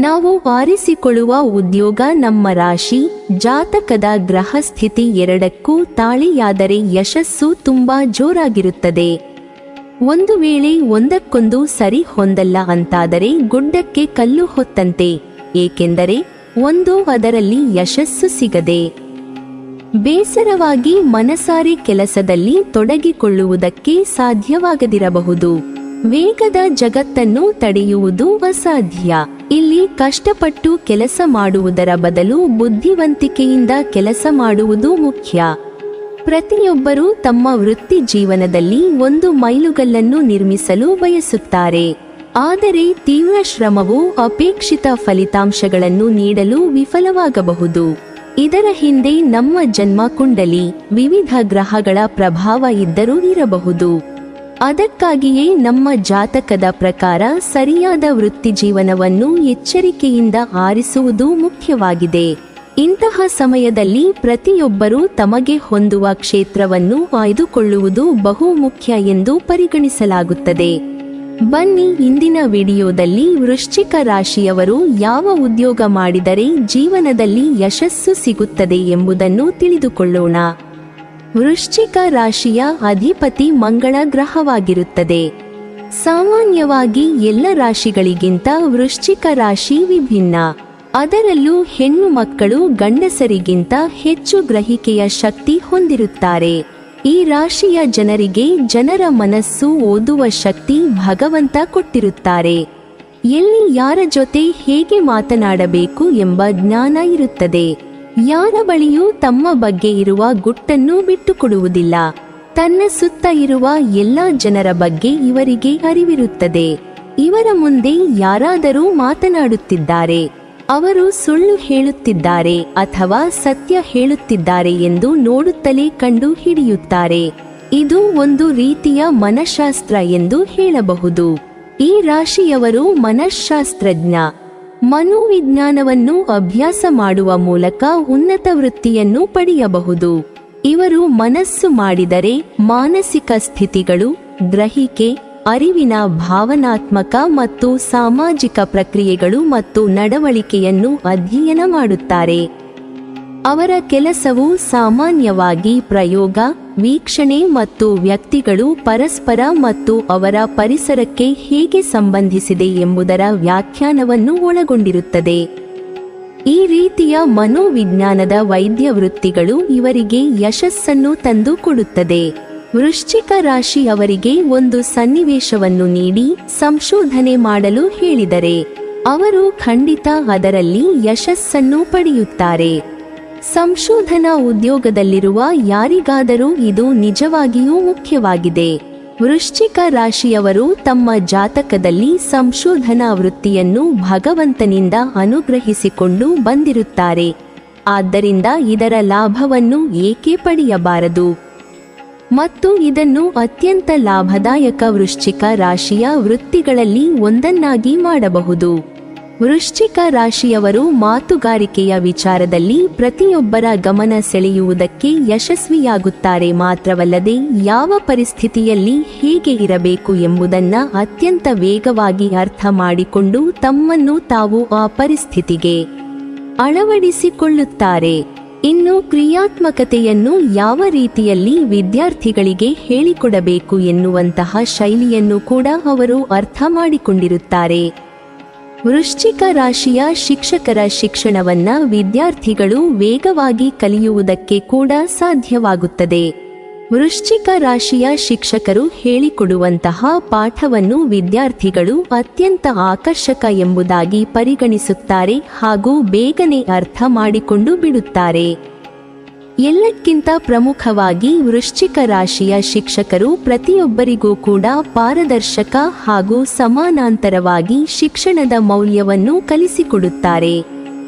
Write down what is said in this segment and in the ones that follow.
ನಾವು ಆರಿಸಿಕೊಳ್ಳುವ ಉದ್ಯೋಗ ನಮ್ಮ ರಾಶಿ, ಜಾತಕದ ಗ್ರಹಸ್ಥಿತಿ ಎರಡಕ್ಕೂ ತಾಳಿಯಾದರೆ ಯಶಸ್ಸು ತುಂಬಾ ಜೋರಾಗಿರುತ್ತದೆ. ಒಂದು ವೇಳೆ ಒಂದಕ್ಕೊಂದು ಸರಿ ಹೊಂದಲ್ಲ ಅಂತಾದರೆ ಗುಡ್ಡಕ್ಕೆ ಕಲ್ಲು ಹೊತ್ತಂತೆ, ಏಕೆಂದರೆ ಒಂದು ಅದರಲ್ಲಿ ಯಶಸ್ಸು ಸಿಗದೆ ಬೇಸರವಾಗಿ ಮನಸಾರೆ ಕೆಲಸದಲ್ಲಿ ತೊಡಗಿಕೊಳ್ಳುವುದಕ್ಕೆ ಸಾಧ್ಯವಾಗದಿರಬಹುದು. ವೇಗದ ಜಗತ್ತನ್ನು ತಡೆಯುವುದು ಅಸಾಧ್ಯ. ಇಲ್ಲಿ ಕಷ್ಟಪಟ್ಟು ಕೆಲಸ ಮಾಡುವುದರ ಬದಲು ಬುದ್ಧಿವಂತಿಕೆಯಿಂದ ಕೆಲಸ ಮಾಡುವುದು ಮುಖ್ಯ. ಪ್ರತಿಯೊಬ್ಬರೂ ತಮ್ಮ ವೃತ್ತಿ ಜೀವನದಲ್ಲಿ ಒಂದು ಮೈಲುಗಲ್ಲನ್ನು ನಿರ್ಮಿಸಲು ಬಯಸುತ್ತಾರೆ. ಆದರೆ ತೀವ್ರ ಶ್ರಮವು ಅಪೇಕ್ಷಿತ ಫಲಿತಾಂಶಗಳನ್ನು ನೀಡಲು ವಿಫಲವಾಗಬಹುದು. ಇದರ ಹಿಂದೆ ನಮ್ಮ ಜನ್ಮ ಕುಂಡಲಿ, ವಿವಿಧ ಗ್ರಹಗಳ ಪ್ರಭಾವ ಇದ್ದರೂ ಇರಬಹುದು. ಅದಕ್ಕಾಗಿಯೇ ನಮ್ಮ ಜಾತಕದ ಪ್ರಕಾರ ಸರಿಯಾದ ವೃತ್ತಿಜೀವನವನ್ನು ಎಚ್ಚರಿಕೆಯಿಂದ ಆರಿಸುವುದು ಮುಖ್ಯವಾಗಿದೆ. ಇಂತಹ ಸಮಯದಲ್ಲಿ ಪ್ರತಿಯೊಬ್ಬರೂ ತಮಗೆ ಹೊಂದುವ ಕ್ಷೇತ್ರವನ್ನು ಆಯ್ದುಕೊಳ್ಳುವುದು ಬಹು ಮುಖ್ಯ ಎಂದು ಪರಿಗಣಿಸಲಾಗುತ್ತದೆ. ಬನ್ನಿ, ಇಂದಿನ ವಿಡಿಯೋದಲ್ಲಿ ವೃಶ್ಚಿಕ ರಾಶಿಯವರು ಯಾವ ಉದ್ಯೋಗ ಮಾಡಿದರೆ ಜೀವನದಲ್ಲಿ ಯಶಸ್ಸು ಸಿಗುತ್ತದೆ ಎಂಬುದನ್ನು ತಿಳಿದುಕೊಳ್ಳೋಣ. ವೃಶ್ಚಿಕ ರಾಶಿಯ ಅಧಿಪತಿ ಮಂಗಳ ಗ್ರಹವಾಗಿರುತ್ತದೆ. ಸಾಮಾನ್ಯವಾಗಿ ಎಲ್ಲ ರಾಶಿಗಳಿಗಿಂತ ವೃಶ್ಚಿಕ ರಾಶಿ ವಿಭಿನ್ನ. ಅದರಲ್ಲೂ ಹೆಣ್ಣು ಮಕ್ಕಳು ಗಂಡಸರಿಗಿಂತ ಹೆಚ್ಚು ಗ್ರಹಿಕೆಯ ಶಕ್ತಿ ಹೊಂದಿರುತ್ತಾರೆ. ಈ ರಾಶಿಯ ಜನರಿಗೆ ಜನರ ಮನಸ್ಸು ಓದುವ ಶಕ್ತಿ ಭಗವಂತ ಕೊಟ್ಟಿರುತ್ತಾರೆ. ಎಲ್ಲಿ ಯಾರ ಜೊತೆ ಹೇಗೆ ಮಾತನಾಡಬೇಕು ಎಂಬ ಜ್ಞಾನ ಇರುತ್ತದೆ. ಯಾರ ಬಳಿಯೂ ತಮ್ಮ ಬಗ್ಗೆ ಇರುವ ಗುಟ್ಟನ್ನು ಬಿಟ್ಟುಕೊಡುವುದಿಲ್ಲ. ತನ್ನ ಸುತ್ತ ಇರುವ ಎಲ್ಲ ಜನರ ಬಗ್ಗೆ ಇವರಿಗೆ ಅರಿವಿರುತ್ತದೆ. ಇವರ ಮುಂದೆ ಯಾರಾದರೂ ಮಾತನಾಡುತ್ತಿದ್ದಾರೆ, ಅವರು ಸುಳ್ಳು ಹೇಳುತ್ತಿದ್ದಾರೆ ಅಥವಾ ಸತ್ಯ ಹೇಳುತ್ತಿದ್ದಾರೆ ಎಂದು ನೋಡುತ್ತಲೇ ಕಂಡು ಹಿಡಿಯುತ್ತಾರೆ. ಇದು ಒಂದು ರೀತಿಯ ಮನಃಶಾಸ್ತ್ರ ಎಂದು ಹೇಳಬಹುದು. ಈ ರಾಶಿಯವರು ಮನಃಶಾಸ್ತ್ರಜ್ಞ. ಮನೋವಿಜ್ಞಾನವನ್ನು ಅಭ್ಯಾಸ ಮಾಡುವ ಮೂಲಕ ಉನ್ನತ ವೃತ್ತಿಯನ್ನು ಪಡೆಯಬಹುದು. ಇವರು ಮನಸ್ಸು ಮಾಡಿದರೆ ಮಾನಸಿಕ ಸ್ಥಿತಿಗಳು, ಗ್ರಹಿಕೆ, ಅರಿವಿನ ಭಾವನಾತ್ಮಕ ಮತ್ತು ಸಾಮಾಜಿಕ ಪ್ರಕ್ರಿಯೆಗಳು ಮತ್ತು ನಡವಳಿಕೆಯನ್ನು ಅಧ್ಯಯನ ಮಾಡುತ್ತಾರೆ. ಅವರ ಕೆಲಸವು ಸಾಮಾನ್ಯವಾಗಿ ಪ್ರಯೋಗ, ವೀಕ್ಷಣೆ ಮತ್ತು ವ್ಯಕ್ತಿಗಳು ಪರಸ್ಪರ ಮತ್ತು ಅವರ ಪರಿಸರಕ್ಕೆ ಹೇಗೆ ಸಂಬಂಧಿಸಿದೆ ಎಂಬುದರ ವ್ಯಾಖ್ಯಾನವನ್ನು ಒಳಗೊಂಡಿರುತ್ತದೆ. ಈ ರೀತಿಯ ಮನೋವಿಜ್ಞಾನದ ವೈದ್ಯ ವೃತ್ತಿಗಳು ಇವರಿಗೆ ಯಶಸ್ಸನ್ನು ತಂದು ಕೊಡುತ್ತದೆ. ವೃಶ್ಚಿಕ ರಾಶಿ ಅವರಿಗೆ ಒಂದು ಸನ್ನಿವೇಶವನ್ನು ನೀಡಿ ಸಂಶೋಧನೆ ಮಾಡಲು ಹೇಳಿದರೆ ಅವರು ಖಂಡಿತ ಅದರಲ್ಲಿ ಯಶಸ್ಸನ್ನು ಪಡೆಯುತ್ತಾರೆ. ಸಂಶೋಧನಾ ಉದ್ಯೋಗದಲ್ಲಿರುವ ಯಾರಿಗಾದರೂ ಇದು ನಿಜವಾಗಿಯೂ ಮುಖ್ಯವಾಗಿದೆ. ವೃಶ್ಚಿಕ ರಾಶಿಯವರು ತಮ್ಮ ಜಾತಕದಲ್ಲಿ ಸಂಶೋಧನಾ ವೃತ್ತಿಯನ್ನು ಭಗವಂತನಿಂದ ಅನುಗ್ರಹಿಸಿಕೊಂಡು ಬಂದಿರುತ್ತಾರೆ. ಆದ್ದರಿಂದ ಇದರ ಲಾಭವನ್ನು ಏಕೆ ಪಡೆಯಬಾರದು? ಮತ್ತು ಇದನ್ನು ಅತ್ಯಂತ ಲಾಭದಾಯಕ ವೃಶ್ಚಿಕ ರಾಶಿಯ ವೃತ್ತಿಗಳಲ್ಲಿ ಒಂದನ್ನಾಗಿ ಮಾಡಬಹುದು. ವೃಶ್ಚಿಕ ರಾಶಿಯವರು ಮಾತುಗಾರಿಕೆಯ ವಿಚಾರದಲ್ಲಿ ಪ್ರತಿಯೊಬ್ಬರ ಗಮನ ಸೆಳೆಯುವುದಕ್ಕೆ ಯಶಸ್ವಿಯಾಗುತ್ತಾರೆ. ಮಾತ್ರವಲ್ಲದೆ ಯಾವ ಪರಿಸ್ಥಿತಿಯಲ್ಲಿ ಹೇಗೆ ಇರಬೇಕು ಎಂಬುದನ್ನು ಅತ್ಯಂತ ವೇಗವಾಗಿ ಅರ್ಥ ಮಾಡಿಕೊಂಡು ತಮ್ಮನ್ನು ತಾವು ಆ ಪರಿಸ್ಥಿತಿಗೆ ಅಳವಡಿಸಿಕೊಳ್ಳುತ್ತಾರೆ. ಇನ್ನು ಕ್ರಿಯಾತ್ಮಕತೆಯನ್ನು ಯಾವ ರೀತಿಯಲ್ಲಿ ವಿದ್ಯಾರ್ಥಿಗಳಿಗೆ ಹೇಳಿಕೊಡಬೇಕು ಎನ್ನುವಂತಹ ಶೈಲಿಯನ್ನು ಕೂಡ ಅವರು ಅರ್ಥ ಮಾಡಿಕೊಂಡಿರುತ್ತಾರೆ. ವೃಶ್ಚಿಕ ರಾಶಿಯ ಶಿಕ್ಷಕರ ಶಿಕ್ಷಣವನ್ನ ವಿದ್ಯಾರ್ಥಿಗಳು ವೇಗವಾಗಿ ಕಲಿಯುವುದಕ್ಕೆ ಕೂಡ ಸಾಧ್ಯವಾಗುತ್ತದೆ. ವೃಶ್ಚಿಕ ರಾಶಿಯ ಶಿಕ್ಷಕರು ಹೇಳಿಕೊಡುವಂತಹ ಪಾಠವನ್ನು ವಿದ್ಯಾರ್ಥಿಗಳು ಅತ್ಯಂತ ಆಕರ್ಷಕ ಎಂಬುದಾಗಿ ಪರಿಗಣಿಸುತ್ತಾರೆ ಹಾಗೂ ಬೇಗನೆ ಅರ್ಥ ಮಾಡಿಕೊಂಡು ಬಿಡುತ್ತಾರೆ. ಎಲ್ಲಕ್ಕಿಂತ ಪ್ರಮುಖವಾಗಿ ವೃಶ್ಚಿಕ ರಾಶಿಯ ಶಿಕ್ಷಕರು ಪ್ರತಿಯೊಬ್ಬರಿಗೂ ಕೂಡ ಪಾರದರ್ಶಕ ಹಾಗೂ ಸಮಾನಾಂತರವಾಗಿ ಶಿಕ್ಷಣದ ಮೌಲ್ಯವನ್ನು ಕಲಿಸಿಕೊಡುತ್ತಾರೆ.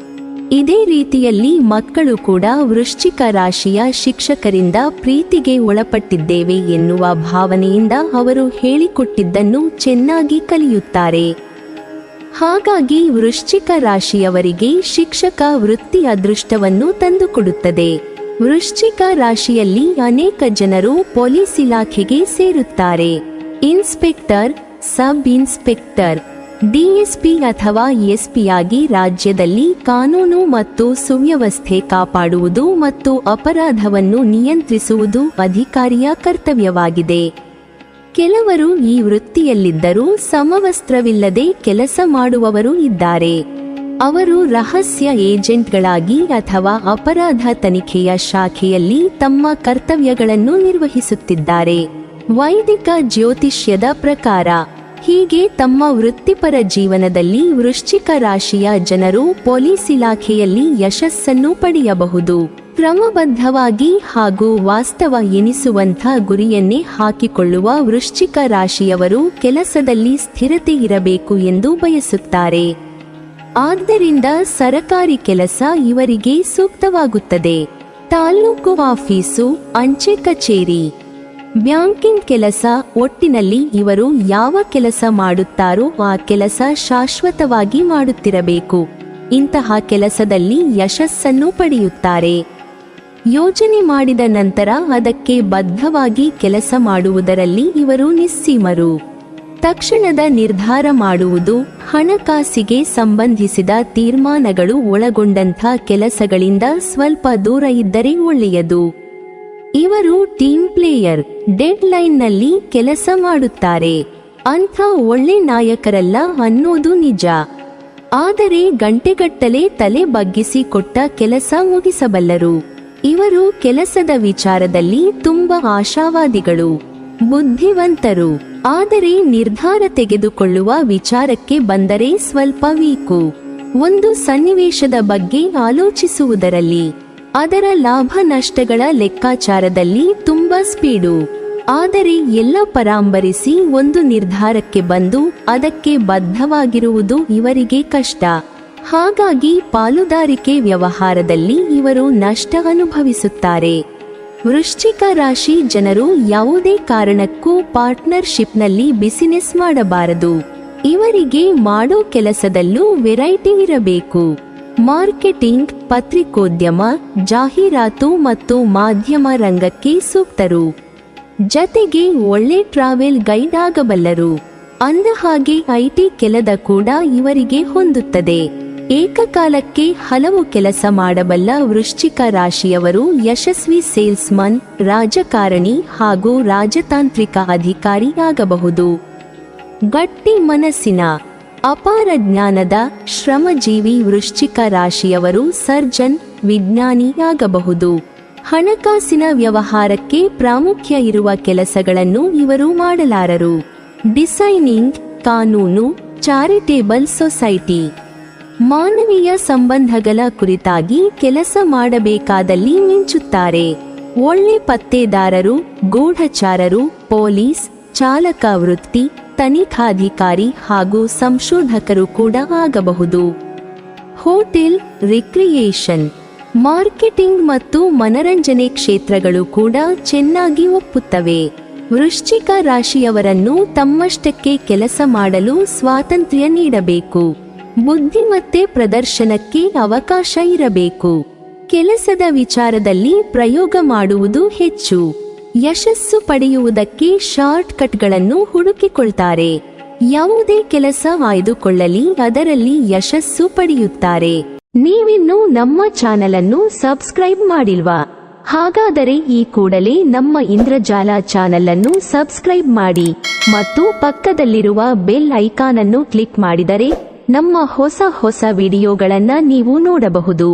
ಇದೇ ರೀತಿಯಲ್ಲಿ ಮಕ್ಕಳು ಕೂಡ ವೃಶ್ಚಿಕ ರಾಶಿಯ ಶಿಕ್ಷಕರಿಂದ ಪ್ರೀತಿಗೆ ಒಳಪಟ್ಟಿದ್ದೇವೆ ಎನ್ನುವ ಭಾವನೆಯಿಂದ ಅವರು ಹೇಳಿಕೊಟ್ಟಿದ್ದನ್ನು ಚೆನ್ನಾಗಿ ಕಲಿಯುತ್ತಾರೆ. ಹಾಗಾಗಿ ವೃಶ್ಚಿಕ ರಾಶಿಯವರಿಗೆ ಶಿಕ್ಷಕ ವೃತ್ತಿ ಅದೃಷ್ಟವನ್ನು ತಂದುಕೊಡುತ್ತದೆ. ವೃಶ್ಚಿಕ ರಾಶಿಯಲ್ಲಿ ಅನೇಕ ಜನರು ಪೊಲೀಸ್ ಇಲಾಖೆಗೆ ಸೇರುತ್ತಾರೆ. ಇನ್ಸ್ಪೆಕ್ಟರ್, ಸಬ್ ಇನ್ಸ್ಪೆಕ್ಟರ್, ಡಿಎಸ್ಪಿ ಅಥವಾ ಎಸ್ಪಿಯಾಗಿ ರಾಜ್ಯದಲ್ಲಿ ಕಾನೂನು ಮತ್ತು ಸುವ್ಯವಸ್ಥೆ ಕಾಪಾಡುವುದು ಮತ್ತು ಅಪರಾಧವನ್ನು ನಿಯಂತ್ರಿಸುವುದು ಅಧಿಕಾರಿಯ ಕರ್ತವ್ಯವಾಗಿದೆ. ಕೆಲವರು ಈ ವೃತ್ತಿಯಲ್ಲಿದ್ದರೂ ಸಮವಸ್ತ್ರವಿಲ್ಲದೆ ಕೆಲಸ ಮಾಡುವವರು ಇದ್ದಾರೆ. ಅವರು ರಹಸ್ಯ ಏಜೆಂಟ್ಗಳಾಗಿ ಅಥವಾ ಅಪರಾಧ ತನಿಖೆಯ ಶಾಖೆಯಲ್ಲಿ ತಮ್ಮ ಕರ್ತವ್ಯಗಳನ್ನು ನಿರ್ವಹಿಸುತ್ತಿದ್ದಾರೆ. ವೈದಿಕ ಜ್ಯೋತಿಷ್ಯದ ಪ್ರಕಾರ ಹೀಗೆ ತಮ್ಮ ವೃತ್ತಿಪರ ಜೀವನದಲ್ಲಿ ವೃಶ್ಚಿಕ ರಾಶಿಯ ಜನರು ಪೊಲೀಸ್ ಇಲಾಖೆಯಲ್ಲಿ ಯಶಸ್ಸನ್ನು ಪಡೆಯಬಹುದು. ಕ್ರಮಬದ್ಧವಾಗಿ ಹಾಗೂ ವಾಸ್ತವ ಎನಿಸುವಂಥ ಗುರಿಯನ್ನೇ ಹಾಕಿಕೊಳ್ಳುವ ವೃಶ್ಚಿಕ ರಾಶಿಯವರು ಕೆಲಸದಲ್ಲಿ ಸ್ಥಿರತೆ ಇರಬೇಕು ಎಂದು ಬಯಸುತ್ತಾರೆ. ಆದ್ದರಿಂದ ಸರಕಾರಿ ಕೆಲಸ ಇವರಿಗೆ ಸೂಕ್ತವಾಗುತ್ತದೆ. ತಾಲೂಕು ಆಫೀಸು, ಅಂಚೆ ಕಚೇರಿ, ಬ್ಯಾಂಕಿಂಗ್ ಕೆಲಸ, ಒಟ್ಟಿನಲ್ಲಿ ಇವರು ಯಾವ ಕೆಲಸ ಮಾಡುತ್ತಾರೋ ಆ ಕೆಲಸ ಶಾಶ್ವತವಾಗಿ ಮಾಡುತ್ತಿರಬೇಕು. ಇಂತಹ ಕೆಲಸದಲ್ಲಿ ಯಶಸ್ಸನ್ನು ಪಡೆಯುತ್ತಾರೆ. ಯೋಜನೆ ಮಾಡಿದ ನಂತರ ಅದಕ್ಕೆ ಬದ್ಧವಾಗಿ ಕೆಲಸ ಮಾಡುವುದರಲ್ಲಿ ಇವರು ನಿಸ್ಸೀಮರು. ತಕ್ಷಣದ ನಿರ್ಧಾರ ಮಾಡುವುದು, ಹಣಕಾಸಿಗೆ ಸಂಬಂಧಿಸಿದ ತೀರ್ಮಾನಗಳು ಒಳಗೊಂಡಂಥ ಕೆಲಸಗಳಿಂದ ಸ್ವಲ್ಪ ದೂರ ಇದ್ದರೆ ಒಳ್ಳೆಯದು. ಇವರು ಟೀಮ್ ಪ್ಲೇಯರ್, ಡೆಡ್ ಲೈನ್ನಲ್ಲಿ ಕೆಲಸ ಮಾಡುತ್ತಾರೆ. ಅಂಥ ಒಳ್ಳೆ ನಾಯಕರಲ್ಲ ಅನ್ನೋದು ನಿಜ. ಆದರೆ ಗಂಟೆಗಟ್ಟಲೆ ತಲೆ ಬಗ್ಗಿಸಿ ಕೊಟ್ಟ ಕೆಲಸ ಮುಗಿಸಬಲ್ಲರು. ಇವರು ಕೆಲಸದ ವಿಚಾರದಲ್ಲಿ ತುಂಬಾ ಆಶಾವಾದಿಗಳು, ಬುದ್ಧಿವಂತರು. ಆದರೆ ನಿರ್ಧಾರ ತೆಗೆದುಕೊಳ್ಳುವ ವಿಚಾರಕ್ಕೆ ಬಂದರೆ ಸ್ವಲ್ಪ ವೀಕು. ಒಂದು ಸನ್ನಿವೇಶದ ಬಗ್ಗೆ ಆಲೋಚಿಸುವುದರಲ್ಲಿ, ಅದರ ಲಾಭ ನಷ್ಟಗಳ ಲೆಕ್ಕಾಚಾರದಲ್ಲಿ ತುಂಬಾ ಸ್ಪೀಡು. ಆದರೆ ಎಲ್ಲ ಪರಾಂಬರಿಸಿ ಒಂದು ನಿರ್ಧಾರಕ್ಕೆ ಬಂದು ಅದಕ್ಕೆ ಬದ್ಧವಾಗಿರುವುದು ಇವರಿಗೆ ಕಷ್ಟ. ಹಾಗಾಗಿ ಪಾಲುದಾರಿಕೆ ವ್ಯವಹಾರದಲ್ಲಿ ಇವರು ನಷ್ಟ ಅನುಭವಿಸುತ್ತಾರೆ. ವೃಶ್ಚಿಕ ರಾಶಿ ಜನರು ಯಾವುದೇ ಕಾರಣಕ್ಕೂ ಪಾರ್ಟ್ನರ್ಶಿಪ್ನಲ್ಲಿ ಬಿಸಿನೆಸ್ ಮಾಡಬಾರದು. ಇವರಿಗೆ ಮಾಡೋ ಕೆಲಸದಲ್ಲೂ ವೆರೈಟಿ ಇರಬೇಕು. ಮಾರ್ಕೆಟಿಂಗ್, ಪತ್ರಿಕೋದ್ಯಮ, ಜಾಹೀರಾತು ಮತ್ತು ಮಾಧ್ಯಮ ರಂಗಕ್ಕೆ ಸೂಕ್ತರು. ಜತೆಗೆ ಒಳ್ಳೆ ಟ್ರಾವೆಲ್ ಗೈಡ್ ಆಗಬಲ್ಲರು. ಅಂದಹಾಗೆ ಐಟಿ ಕೆಲಸ ಕೂಡ ಇವರಿಗೆ ಹೊಂದುತ್ತದೆ. ಏಕಕಾಲಕ್ಕೆ ಹಲವು ಕೆಲಸ ಮಾಡಬಲ್ಲ ವೃಶ್ಚಿಕ ರಾಶಿಯವರು ಯಶಸ್ವಿ ಸೇಲ್ಸ್ಮನ್, ರಾಜಕಾರಣಿ ಹಾಗೂ ರಾಜತಾಂತ್ರಿಕ ಅಧಿಕಾರಿ ಆಗಬಹುದು. ಗಟ್ಟಿ ಮನಸ್ಸಿನ, ಅಪಾರ ಜ್ಞಾನದ, ಶ್ರಮಜೀವಿ ವೃಶ್ಚಿಕ ರಾಶಿಯವರು ಸರ್ಜನ್, ವಿಜ್ಞಾನಿ ಆಗಬಹುದು. ಹಣಕಾಸಿನ ವ್ಯವಹಾರಕ್ಕೆ ಪ್ರಾಮುಖ್ಯ ಇರುವ ಕೆಲಸಗಳನ್ನು ಇವರು ಮಾಡಲಾರರು. ಡಿಸೈನಿಂಗ್, ಕಾನೂನು, ಚಾರಿಟೇಬಲ್ ಸೊಸೈಟಿ, ಮಾನವೀಯ ಸಂಬಂಧಗಳ ಕುರಿತಾಗಿ ಕೆಲಸ ಮಾಡಬೇಕಾದಲ್ಲಿ ಮಿಂಚುತ್ತಾರೆ. ಒಳ್ಳೆ ಪತ್ತೇದಾರರು, ಗೂಢಚಾರರು, ಪೊಲೀಸ್, ಚಾಲಕ ವೃತ್ತಿ, ತನಿಖಾಧಿಕಾರಿ ಹಾಗೂ ಸಂಶೋಧಕರು ಕೂಡ ಆಗಬಹುದು. ಹೋಟೆಲ್, ರಿಕ್ರಿಯೇಷನ್, ಮಾರ್ಕೆಟಿಂಗ್ ಮತ್ತು ಮನರಂಜನೆ ಕ್ಷೇತ್ರಗಳು ಕೂಡ ಚೆನ್ನಾಗಿ ಒಪ್ಪುತ್ತವೆ. ವೃಶ್ಚಿಕ ರಾಶಿಯವರನ್ನು ತಮ್ಮಷ್ಟಕ್ಕೆ ಕೆಲಸ ಮಾಡಲು ಸ್ವಾತಂತ್ರ್ಯ ನೀಡಬೇಕು. ಬುದ್ಧಿಮತ್ತೆ ಪ್ರದರ್ಶನಕ್ಕೆ ಅವಕಾಶ ಇರಬೇಕು. ಕೆಲಸದ ವಿಚಾರದಲ್ಲಿ ಪ್ರಯೋಗ ಮಾಡುವುದು ಹೆಚ್ಚು. ಯಶಸ್ಸು ಪಡೆಯುವುದಕ್ಕೆ ಶಾರ್ಟ್ ಕಟ್ಗಳನ್ನು ಹುಡುಕಿಕೊಳ್ತಾರೆ. ಯಾವುದೇ ಕೆಲಸ ಆಯ್ದುಕೊಳ್ಳಲಿ ಅದರಲ್ಲಿ ಯಶಸ್ಸು ಪಡೆಯುತ್ತಾರೆ. ನೀವಿನ್ನೂ ನಮ್ಮ ಚಾನೆಲ್ ಅನ್ನು ಸಬ್ಸ್ಕ್ರೈಬ್ ಮಾಡಿಲ್ವಾ? ಹಾಗಾದರೆ ಈ ಕೂಡಲೇ ನಮ್ಮ ಇಂದ್ರಜಾಲ ಚಾನೆಲ್ ಅನ್ನು ಸಬ್ಸ್ಕ್ರೈಬ್ ಮಾಡಿ ಮತ್ತು ಪಕ್ಕದಲ್ಲಿರುವ ಬೆಲ್ ಐಕಾನ್ ಅನ್ನು ಕ್ಲಿಕ್ ಮಾಡಿದರೆ ನಮ್ಮ ಹೊಸ ವಿಡಿಯೋಗಳನ್ನು ನೀವು ನೋಡಬಹುದು.